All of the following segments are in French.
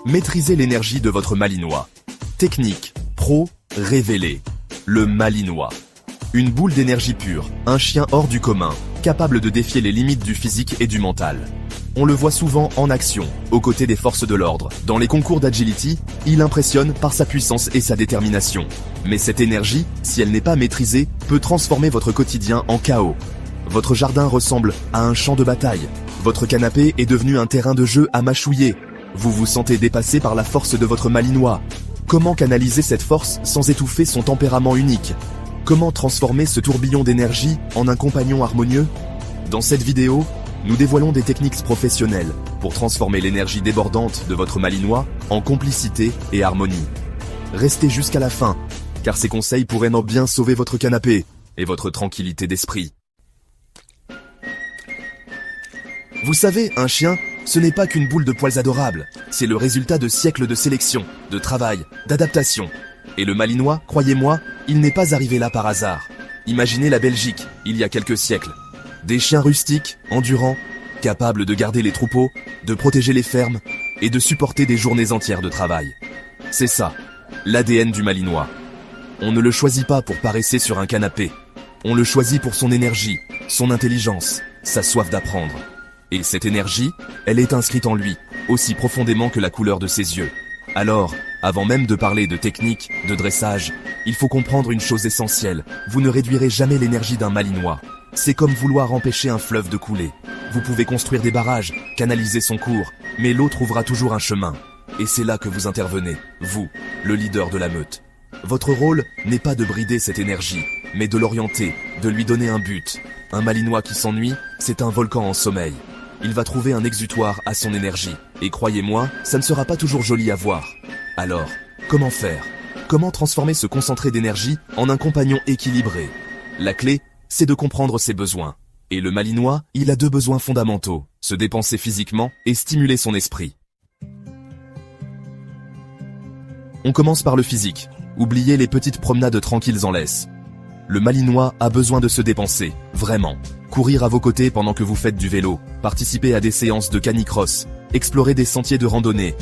Maîtrisez l'énergie de votre Malinois. Technique, pro, révélée. Le Malinois. Une boule d'énergie pure, un chien hors du commun, capable de défier les limites du physique et du mental. On le voit souvent en action, aux côtés des forces de l'ordre. Dans les concours d'agility, il impressionne par sa puissance et sa détermination. Mais cette énergie, si elle n'est pas maîtrisée, peut transformer votre quotidien en chaos. Votre jardin ressemble à un champ de bataille. Votre canapé est devenu un terrain de jeu à mâchouiller. Vous vous sentez dépassé par la force de votre Malinois. Comment canaliser cette force sans étouffer son tempérament unique? Comment transformer ce tourbillon d'énergie en un compagnon harmonieux? Dans cette vidéo, nous dévoilons des techniques professionnelles pour transformer l'énergie débordante de votre Malinois en complicité et harmonie. Restez jusqu'à la fin, car ces conseils pourraient bien sauver votre canapé et votre tranquillité d'esprit. Vous savez, un chien, ce n'est pas qu'une boule de poils adorables, c'est le résultat de siècles de sélection, de travail, d'adaptation. Et le Malinois, croyez-moi, il n'est pas arrivé là par hasard. Imaginez la Belgique, il y a quelques siècles. Des chiens rustiques, endurants, capables de garder les troupeaux, de protéger les fermes et de supporter des journées entières de travail. C'est ça, l'ADN du Malinois. On ne le choisit pas pour paresser sur un canapé. On le choisit pour son énergie, son intelligence, sa soif d'apprendre. Et cette énergie, elle est inscrite en lui, aussi profondément que la couleur de ses yeux. Alors, avant même de parler de technique, de dressage, il faut comprendre une chose essentielle. Vous ne réduirez jamais l'énergie d'un Malinois. C'est comme vouloir empêcher un fleuve de couler. Vous pouvez construire des barrages, canaliser son cours, mais l'eau trouvera toujours un chemin. Et c'est là que vous intervenez, vous, le leader de la meute. Votre rôle n'est pas de brider cette énergie, mais de l'orienter, de lui donner un but. Un Malinois qui s'ennuie, c'est un volcan en sommeil. Il va trouver un exutoire à son énergie. Et croyez-moi, ça ne sera pas toujours joli à voir. Alors, comment faire? Comment transformer ce concentré d'énergie en un compagnon équilibré? La clé, c'est de comprendre ses besoins. Et le Malinois, il a deux besoins fondamentaux, se dépenser physiquement et stimuler son esprit. On commence par le physique. Oubliez les petites promenades tranquilles en laisse. Le Malinois a besoin de se dépenser, vraiment. Courir à vos côtés pendant que vous faites du vélo, participer à des séances de canicross, explorer des sentiers de randonnée.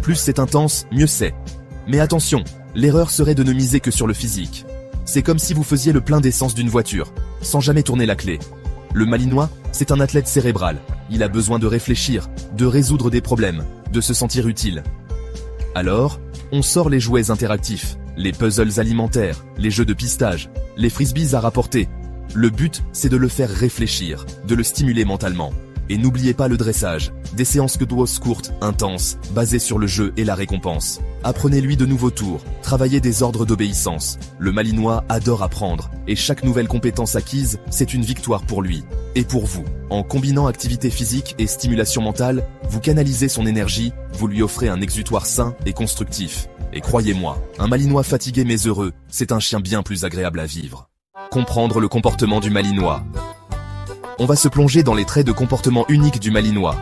Plus c'est intense, mieux c'est. Mais attention, l'erreur serait de ne miser que sur le physique. C'est comme si vous faisiez le plein d'essence d'une voiture, sans jamais tourner la clé. Le Malinois, c'est un athlète cérébral. Il a besoin de réfléchir, de résoudre des problèmes, de se sentir utile. Alors, on sort les jouets interactifs, les puzzles alimentaires, les jeux de pistage, les frisbees à rapporter. Le but, c'est de le faire réfléchir, de le stimuler mentalement. Et n'oubliez pas le dressage, des séances courtes, intenses, basées sur le jeu et la récompense. Apprenez-lui de nouveaux tours, travaillez des ordres d'obéissance. Le Malinois adore apprendre, et chaque nouvelle compétence acquise, c'est une victoire pour lui. Et pour vous, en combinant activité physique et stimulation mentale, vous canalisez son énergie, vous lui offrez un exutoire sain et constructif. Et croyez-moi, un Malinois fatigué mais heureux, c'est un chien bien plus agréable à vivre. Comprendre le comportement du Malinois. On va se plonger dans les traits de comportement uniques du Malinois.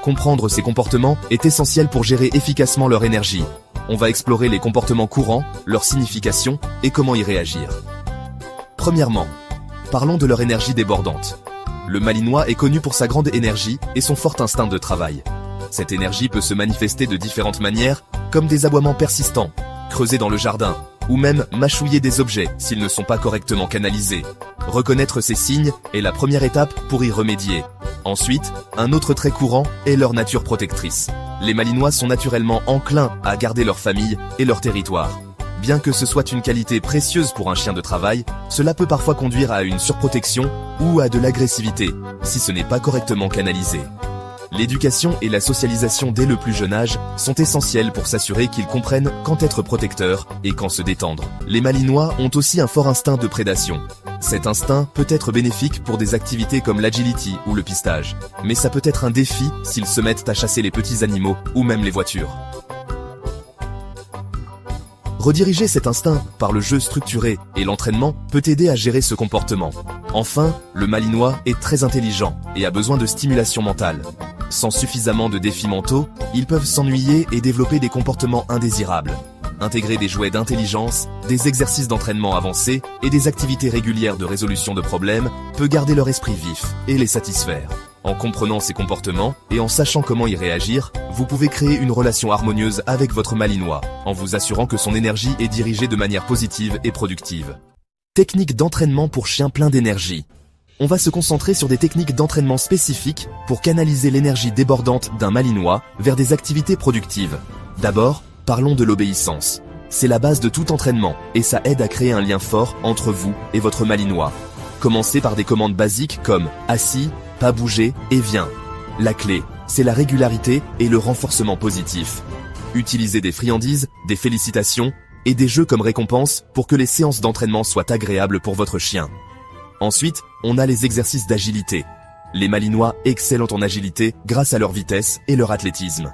Comprendre ces comportements est essentiel pour gérer efficacement leur énergie. On va explorer les comportements courants, leur signification et comment y réagir. Premièrement, parlons de leur énergie débordante. Le Malinois est connu pour sa grande énergie et son fort instinct de travail. Cette énergie peut se manifester de différentes manières, comme des aboiements persistants, creuser dans le jardin, ou même mâchouiller des objets s'ils ne sont pas correctement canalisés. Reconnaître ces signes est la première étape pour y remédier. Ensuite, un autre trait courant est leur nature protectrice. Les Malinois sont naturellement enclins à garder leur famille et leur territoire. Bien que ce soit une qualité précieuse pour un chien de travail, cela peut parfois conduire à une surprotection ou à de l'agressivité, si ce n'est pas correctement canalisé. L'éducation et la socialisation dès le plus jeune âge sont essentielles pour s'assurer qu'ils comprennent quand être protecteurs et quand se détendre. Les Malinois ont aussi un fort instinct de prédation. Cet instinct peut être bénéfique pour des activités comme l'agility ou le pistage, mais ça peut être un défi s'ils se mettent à chasser les petits animaux ou même les voitures. Rediriger cet instinct par le jeu structuré et l'entraînement peut aider à gérer ce comportement. Enfin, le Malinois est très intelligent et a besoin de stimulation mentale. Sans suffisamment de défis mentaux, ils peuvent s'ennuyer et développer des comportements indésirables. Intégrer des jouets d'intelligence, des exercices d'entraînement avancés et des activités régulières de résolution de problèmes peut garder leur esprit vif et les satisfaire. En comprenant ses comportements et en sachant comment y réagir, vous pouvez créer une relation harmonieuse avec votre malinois, en vous assurant que son énergie est dirigée de manière positive et productive. Technique d'entraînement pour chiens plein d'énergie. On va se concentrer sur des techniques d'entraînement spécifiques pour canaliser l'énergie débordante d'un malinois vers des activités productives. D'abord, parlons de l'obéissance. C'est la base de tout entraînement et ça aide à créer un lien fort entre vous et votre malinois. Commencez par des commandes basiques comme « assis », « pas bouger » et « viens ». La clé, c'est la régularité et le renforcement positif. Utilisez des friandises, des félicitations et des jeux comme récompense pour que les séances d'entraînement soient agréables pour votre chien. Ensuite, on a les exercices d'agilité. Les malinois excellent en agilité grâce à leur vitesse et leur athlétisme.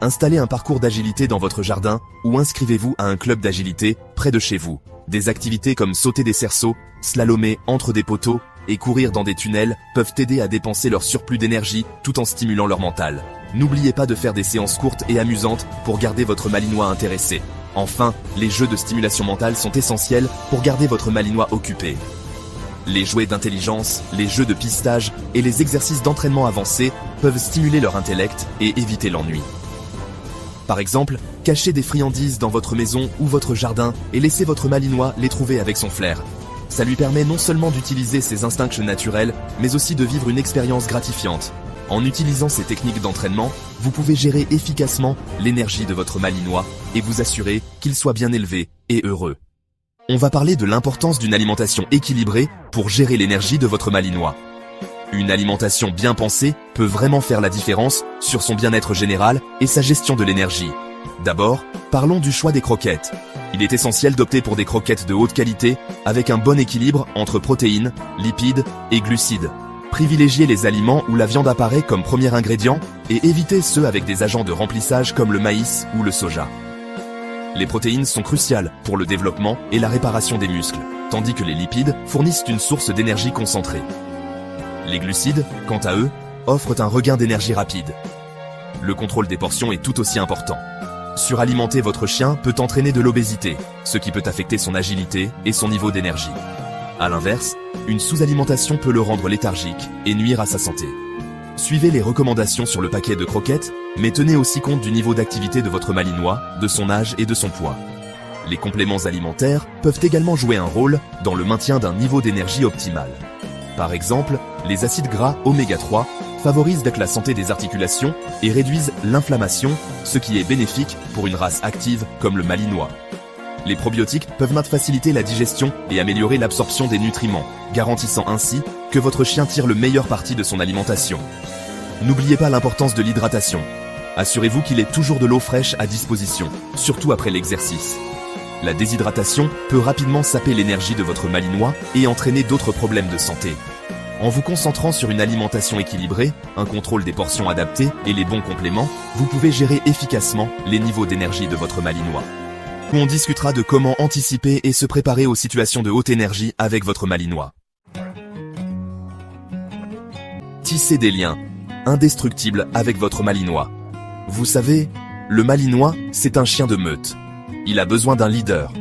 Installez un parcours d'agilité dans votre jardin ou inscrivez-vous à un club d'agilité près de chez vous. Des activités comme sauter des cerceaux, slalomer entre des poteaux et courir dans des tunnels peuvent aider à dépenser leur surplus d'énergie tout en stimulant leur mental. N'oubliez pas de faire des séances courtes et amusantes pour garder votre malinois intéressé. Enfin, les jeux de stimulation mentale sont essentiels pour garder votre malinois occupé. Les jouets d'intelligence, les jeux de pistage et les exercices d'entraînement avancés peuvent stimuler leur intellect et éviter l'ennui. Par exemple, cachez des friandises dans votre maison ou votre jardin et laissez votre malinois les trouver avec son flair. Ça lui permet non seulement d'utiliser ses instincts naturels, mais aussi de vivre une expérience gratifiante. En utilisant ces techniques d'entraînement, vous pouvez gérer efficacement l'énergie de votre malinois et vous assurer qu'il soit bien élevé et heureux. On va parler de l'importance d'une alimentation équilibrée pour gérer l'énergie de votre malinois. Une alimentation bien pensée peut vraiment faire la différence sur son bien-être général et sa gestion de l'énergie. D'abord, parlons du choix des croquettes. Il est essentiel d'opter pour des croquettes de haute qualité avec un bon équilibre entre protéines, lipides et glucides. Privilégiez les aliments où la viande apparaît comme premier ingrédient et évitez ceux avec des agents de remplissage comme le maïs ou le soja. Les protéines sont cruciales pour le développement et la réparation des muscles, tandis que les lipides fournissent une source d'énergie concentrée. Les glucides, quant à eux, offrent un regain d'énergie rapide. Le contrôle des portions est tout aussi important. Suralimenter votre chien peut entraîner de l'obésité, ce qui peut affecter son agilité et son niveau d'énergie. À l'inverse, une sous-alimentation peut le rendre léthargique et nuire à sa santé. Suivez les recommandations sur le paquet de croquettes, mais tenez aussi compte du niveau d'activité de votre malinois, de son âge et de son poids. Les compléments alimentaires peuvent également jouer un rôle dans le maintien d'un niveau d'énergie optimal. Par exemple, les acides gras oméga 3 favorisent la santé des articulations et réduisent l'inflammation, ce qui est bénéfique pour une race active comme le malinois. Les probiotiques peuvent faciliter la digestion et améliorer l'absorption des nutriments, garantissant ainsi que votre chien tire le meilleur parti de son alimentation. N'oubliez pas l'importance de l'hydratation. Assurez-vous qu'il ait toujours de l'eau fraîche à disposition, surtout après l'exercice. La déshydratation peut rapidement saper l'énergie de votre malinois et entraîner d'autres problèmes de santé. En vous concentrant sur une alimentation équilibrée, un contrôle des portions adaptées et les bons compléments, vous pouvez gérer efficacement les niveaux d'énergie de votre malinois. On discutera de comment anticiper et se préparer aux situations de haute énergie avec votre malinois. Tissez des liens indestructibles avec votre malinois. Vous savez, le malinois, c'est un chien de meute. Il a besoin d'un leader,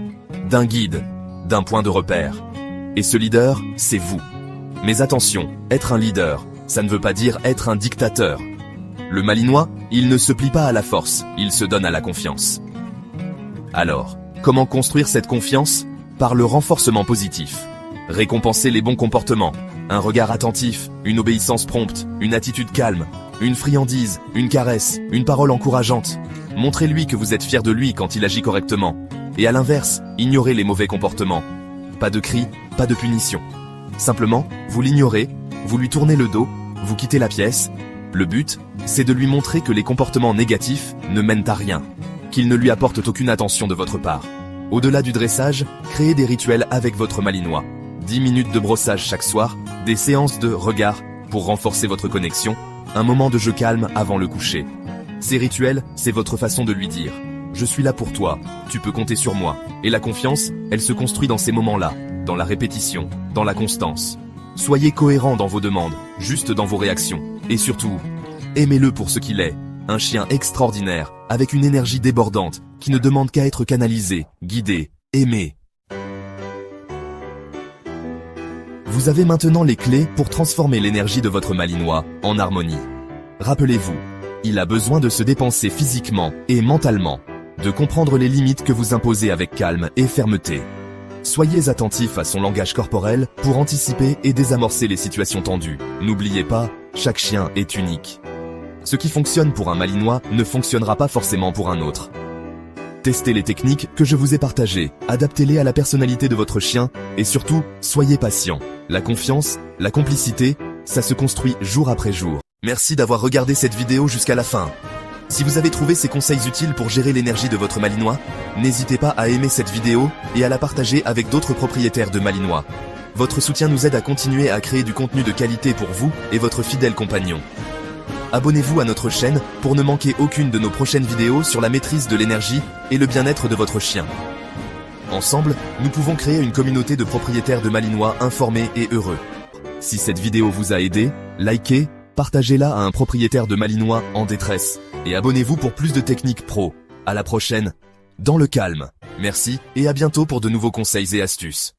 d'un guide, d'un point de repère. Et ce leader, c'est vous. Mais attention, être un leader, ça ne veut pas dire être un dictateur. Le malinois, il ne se plie pas à la force, il se donne à la confiance. Alors, comment construire cette confiance? Par le renforcement positif. Récompenser les bons comportements, un regard attentif, une obéissance prompte, une attitude calme, une friandise, une caresse, une parole encourageante. Montrez-lui que vous êtes fier de lui quand il agit correctement. Et à l'inverse, ignorez les mauvais comportements. Pas de cris, pas de punition. Simplement, vous l'ignorez, vous lui tournez le dos, vous quittez la pièce. Le but, c'est de lui montrer que les comportements négatifs ne mènent à rien, qu'ils ne lui apportent aucune attention de votre part. Au-delà du dressage, créez des rituels avec votre malinois. 10 minutes de brossage chaque soir, des séances de regard pour renforcer votre connexion, un moment de jeu calme avant le coucher. Ces rituels, c'est votre façon de lui dire « Je suis là pour toi, tu peux compter sur moi ». Et la confiance, elle se construit dans ces moments-là, dans la répétition, dans la constance. Soyez cohérent dans vos demandes, juste dans vos réactions. Et surtout, aimez-le pour ce qu'il est, un chien extraordinaire, avec une énergie débordante, qui ne demande qu'à être canalisé, guidé, aimé. Vous avez maintenant les clés pour transformer l'énergie de votre Malinois en harmonie. Rappelez-vous, il a besoin de se dépenser physiquement et mentalement, de comprendre les limites que vous imposez avec calme et fermeté. Soyez attentif à son langage corporel pour anticiper et désamorcer les situations tendues. N'oubliez pas, chaque chien est unique. Ce qui fonctionne pour un Malinois ne fonctionnera pas forcément pour un autre. Testez les techniques que je vous ai partagées, adaptez-les à la personnalité de votre chien et surtout, soyez patient. La confiance, la complicité, ça se construit jour après jour. Merci d'avoir regardé cette vidéo jusqu'à la fin. Si vous avez trouvé ces conseils utiles pour gérer l'énergie de votre Malinois, n'hésitez pas à aimer cette vidéo et à la partager avec d'autres propriétaires de Malinois. Votre soutien nous aide à continuer à créer du contenu de qualité pour vous et votre fidèle compagnon. Abonnez-vous à notre chaîne pour ne manquer aucune de nos prochaines vidéos sur la maîtrise de l'énergie et le bien-être de votre chien. Ensemble, nous pouvons créer une communauté de propriétaires de Malinois informés et heureux. Si cette vidéo vous a aidé, likez, partagez-la à un propriétaire de Malinois en détresse et abonnez-vous pour plus de techniques pro. À la prochaine, dans le calme. Merci et à bientôt pour de nouveaux conseils et astuces.